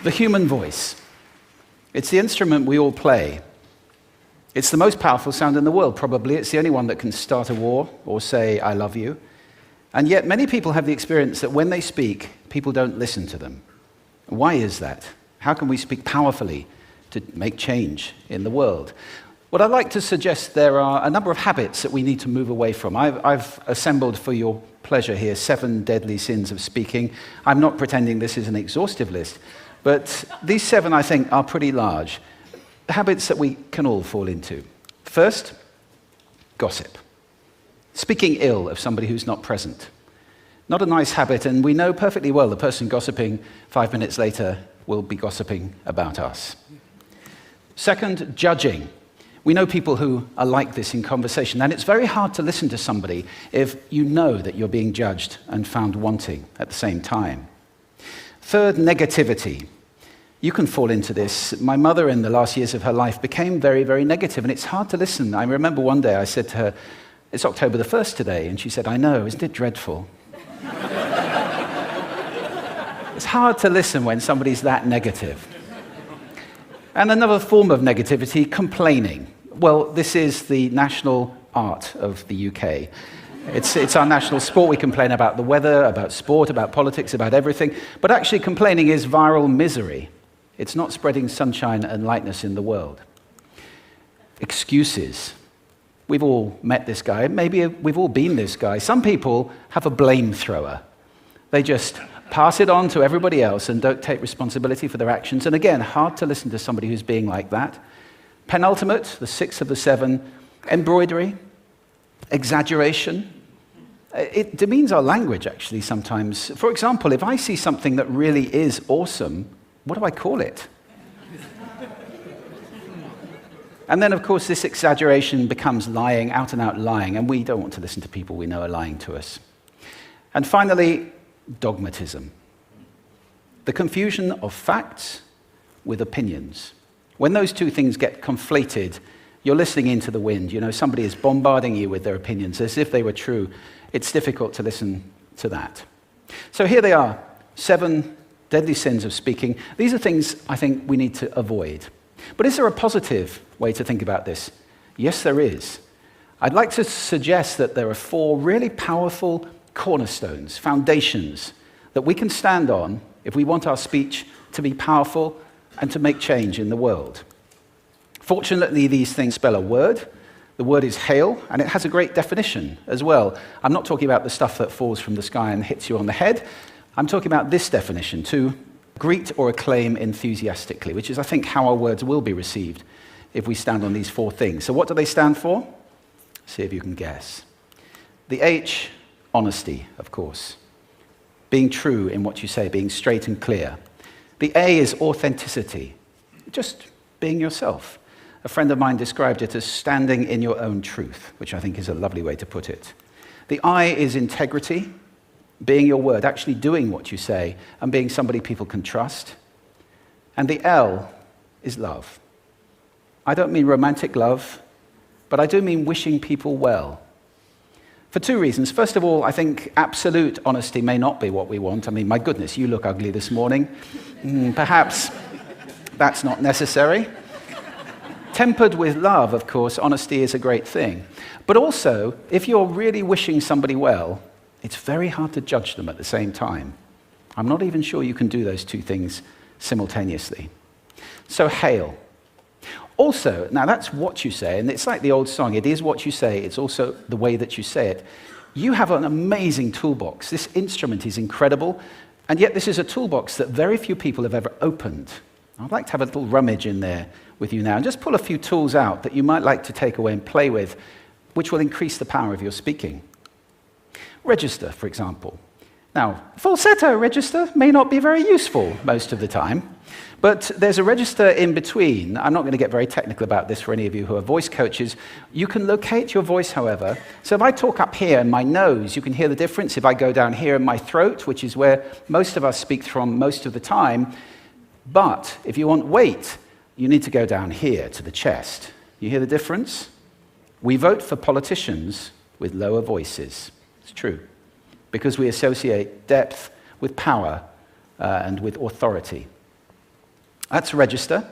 The human voice. It's the instrument we all play. It's the most powerful sound in the world, probably. It's the only one that can start a war or say, I love you. And yet many people have the experience that when they speak, people don't listen to them. Why is that? How can we speak powerfully to make change in the world? What I'd like to suggest, there are a number of habits that we need to move away from. I've assembled for your pleasure here 7 deadly sins of speaking. I'm not pretending this is an exhaustive list, but these 7, I think, are pretty large. Habits that we can all fall into. First, gossip. Speaking ill of somebody who's not present. Not a nice habit, and we know perfectly well the person gossiping 5 minutes later will be gossiping about us. Second, judging. We know people who are like this in conversation, and it's very hard to listen to somebody if you know that you're being judged and found wanting at the same time. Third, negativity. You can fall into this. My mother, in the last years of her life, became very, very negative, and it's hard to listen. I remember one day I said to her, it's October the 1st today, and she said, I know, isn't it dreadful? It's hard to listen when somebody's that negative. And another form of negativity, complaining. Well, this is the national art of the UK. It's our national sport. We complain about the weather, about sport, about politics, about everything. But actually, complaining is viral misery. It's not spreading sunshine and lightness in the world. Excuses. We've all met this guy. Maybe we've all been this guy. Some people have a blame thrower. They just pass it on to everybody else and don't take responsibility for their actions. And again, hard to listen to somebody who's being like that. Penultimate, the 6th of the 7, embroidery, exaggeration. It demeans our language, actually, sometimes. For example, if I see something that really is awesome, what do I call it? And then, of course, this exaggeration becomes lying, out-and-out lying, and we don't want to listen to people we know are lying to us. And finally, dogmatism. The confusion of facts with opinions. When those two things get conflated, you're listening into the wind. You know, somebody is bombarding you with their opinions as if they were true. It's difficult to listen to that. So here they are, 7 deadly sins of speaking. These are things I think we need to avoid. But is there a positive way to think about this? Yes, there is. I'd like to suggest that there are 4 really powerful cornerstones, foundations, that we can stand on if we want our speech to be powerful and to make change in the world. Fortunately, these things spell a word. The word is hail, and it has a great definition as well. I'm not talking about the stuff that falls from the sky and hits you on the head. I'm talking about this definition, to greet or acclaim enthusiastically, which is, I think, how our words will be received if we stand on these 4 things. So what do they stand for? See if you can guess. The H, honesty, of course. Being true in what you say, being straight and clear. The A is authenticity, just being yourself. A friend of mine described it as standing in your own truth, which I think is a lovely way to put it. The I is integrity, being your word, actually doing what you say, and being somebody people can trust. And the L is love. I don't mean romantic love, but I do mean wishing people well. For 2 reasons. First of all, I think absolute honesty may not be what we want. I mean, my goodness, you look ugly this morning. Perhaps that's not necessary. Tempered with love, of course, honesty is a great thing. But also, if you're really wishing somebody well, it's very hard to judge them at the same time. I'm not even sure you can do those 2 things simultaneously. So, hail. Also, now that's what you say, and it's like the old song, it is what you say, it's also the way that you say it. You have an amazing toolbox. This instrument is incredible, and yet this is a toolbox that very few people have ever opened. I'd like to have a little rummage in there with you now, and just pull a few tools out that you might like to take away and play with, which will increase the power of your speaking. Register, for example. Now, falsetto register may not be very useful most of the time, but there's a register in between. I'm not going to get very technical about this for any of you who are voice coaches. You can locate your voice, however. So if I talk up here in my nose, you can hear the difference. If I go down here in my throat, which is where most of us speak from most of the time, but if you want weight, you need to go down here to the chest. You hear the difference? We vote for politicians with lower voices. It's true, because we associate depth with power and with authority. That's register.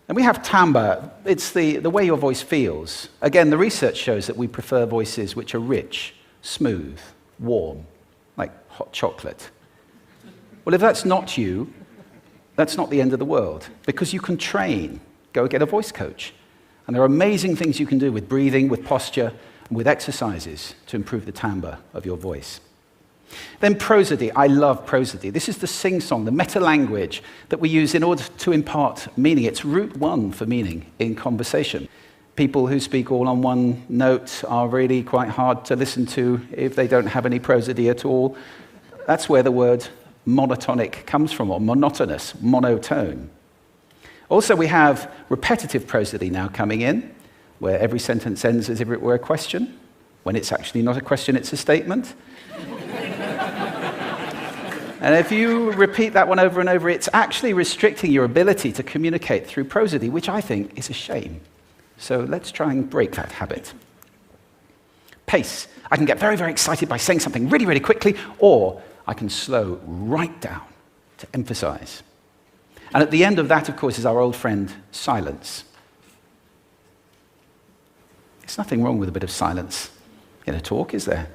And we have timbre. It's the way your voice feels. Again, the research shows that we prefer voices which are rich, smooth, warm, like hot chocolate. Well, if that's not you, that's not the end of the world, because you can train. Go get a voice coach. And there are amazing things you can do with breathing, with posture, and with exercises to improve the timbre of your voice. Then prosody. I love prosody. This is the sing-song, the meta-language that we use in order to impart meaning. It's route one for meaning in conversation. People who speak all on one note are really quite hard to listen to if they don't have any prosody at all. That's where the word monotonic comes from, or monotonous, monotone. Also, we have repetitive prosody now coming in, where every sentence ends as if it were a question, when it's actually not a question, it's a statement. And if you repeat that one over and over, it's actually restricting your ability to communicate through prosody, which I think is a shame. So let's try and break that habit. Pace. I can get very, very excited by saying something really, really quickly, or I can slow right down to emphasize. And at the end of that, of course, is our old friend, silence. There's nothing wrong with a bit of silence in a talk, is there?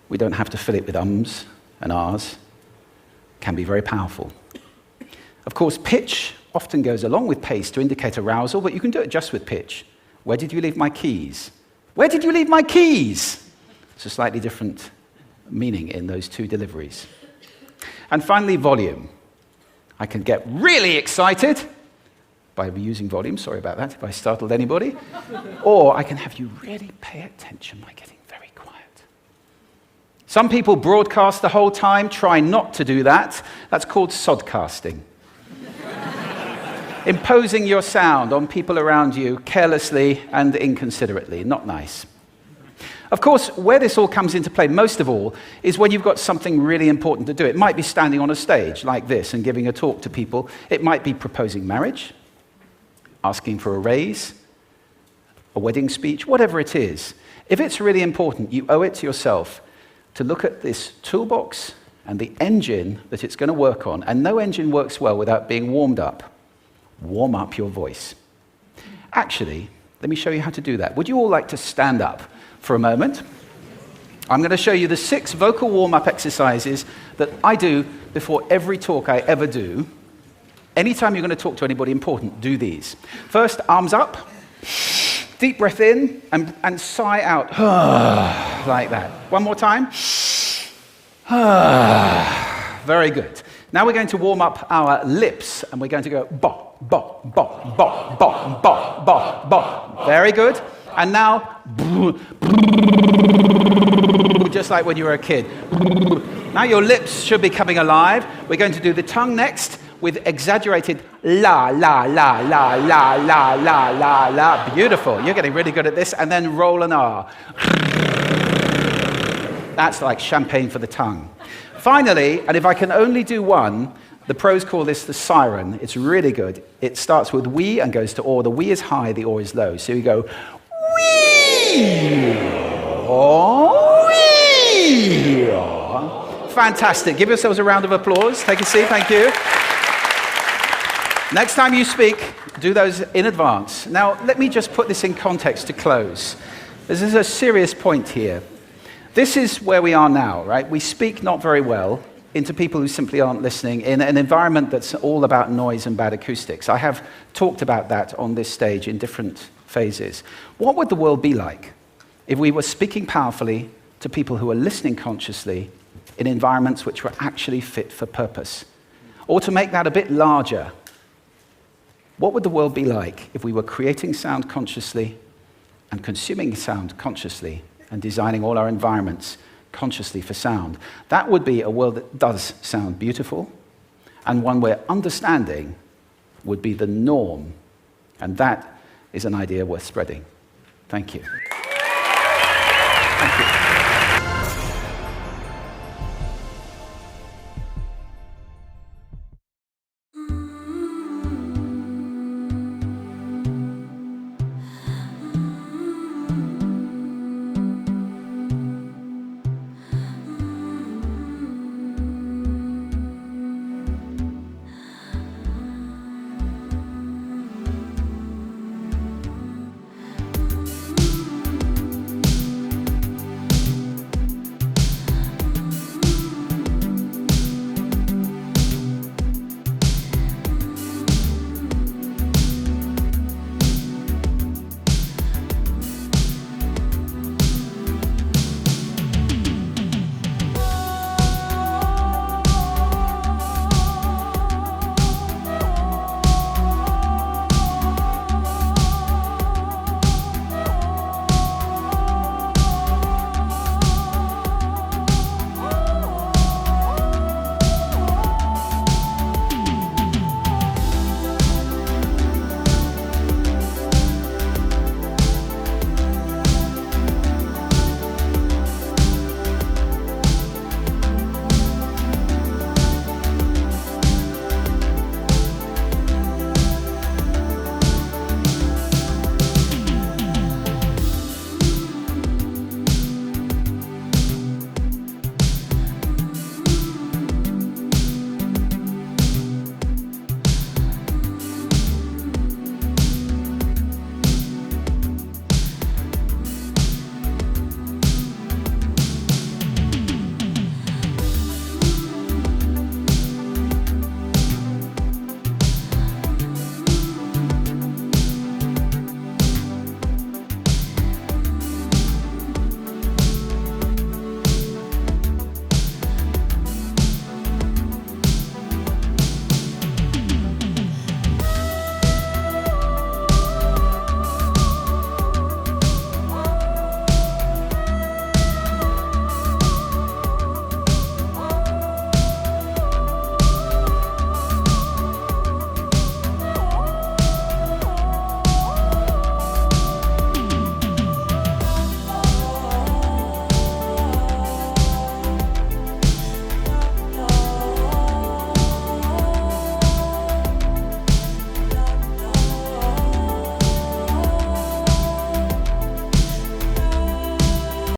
We don't have to fill it with ums and ahs. It can be very powerful. Of course, pitch often goes along with pace to indicate arousal, but you can do it just with pitch. Where did you leave my keys? Where did you leave my keys? It's a slightly different meaning in those two deliveries. And finally, volume. I can get really excited by using volume, sorry about that if I startled anybody, or I can have you really pay attention by getting very quiet. Some people broadcast the whole time. Try not to do that. That's called sodcasting. Imposing your sound on people around you carelessly and inconsiderately. Not nice. Of course, where this all comes into play most of all is when you've got something really important to do. It might be standing on a stage like this and giving a talk to people. It might be proposing marriage, asking for a raise, a wedding speech, whatever it is. If it's really important, you owe it to yourself to look at this toolbox and the engine that it's going to work on. And no engine works well without being warmed up. Warm up your voice. Actually, let me show you how to do that. Would you all like to stand up for a moment? I'm going to show you the 6 vocal warm-up exercises that I do before every talk I ever do. Anytime you're going to talk to anybody important, do these. First, arms up. Deep breath in and sigh out. Like that. One more time. Very good. Now we're going to warm up our lips, and we're going to go bop, bop, bop, bop, bop, bop, bop, bop. Very good. And now, just like when you were a kid. Now your lips should be coming alive. We're going to do the tongue next with exaggerated la, la, la, la, la, la, la, la, la. Beautiful. You're getting really good at this. And then roll an R. That's like champagne for the tongue. Finally, and if I can only do one, the pros call this the siren. It's really good. It starts with we and goes to or. The we is high, the or is low. So you go wee, oh, wee. Fantastic. Give yourselves a round of applause. Take a seat. Thank you. Next time you speak, do those in advance. Now, let me just put this in context to close. This is a serious point here. This is where we are now, right? We speak not very well into people who simply aren't listening in an environment that's all about noise and bad acoustics. I have talked about that on this stage in different phases. What would the world be like if we were speaking powerfully to people who are listening consciously in environments which were actually fit for purpose? Or to make that a bit larger, what would the world be like if we were creating sound consciously and consuming sound consciously and designing all our environments consciously for sound? That would be a world that does sound beautiful, and one where understanding would be the norm. And that is an idea worth spreading. Thank you. Thank you.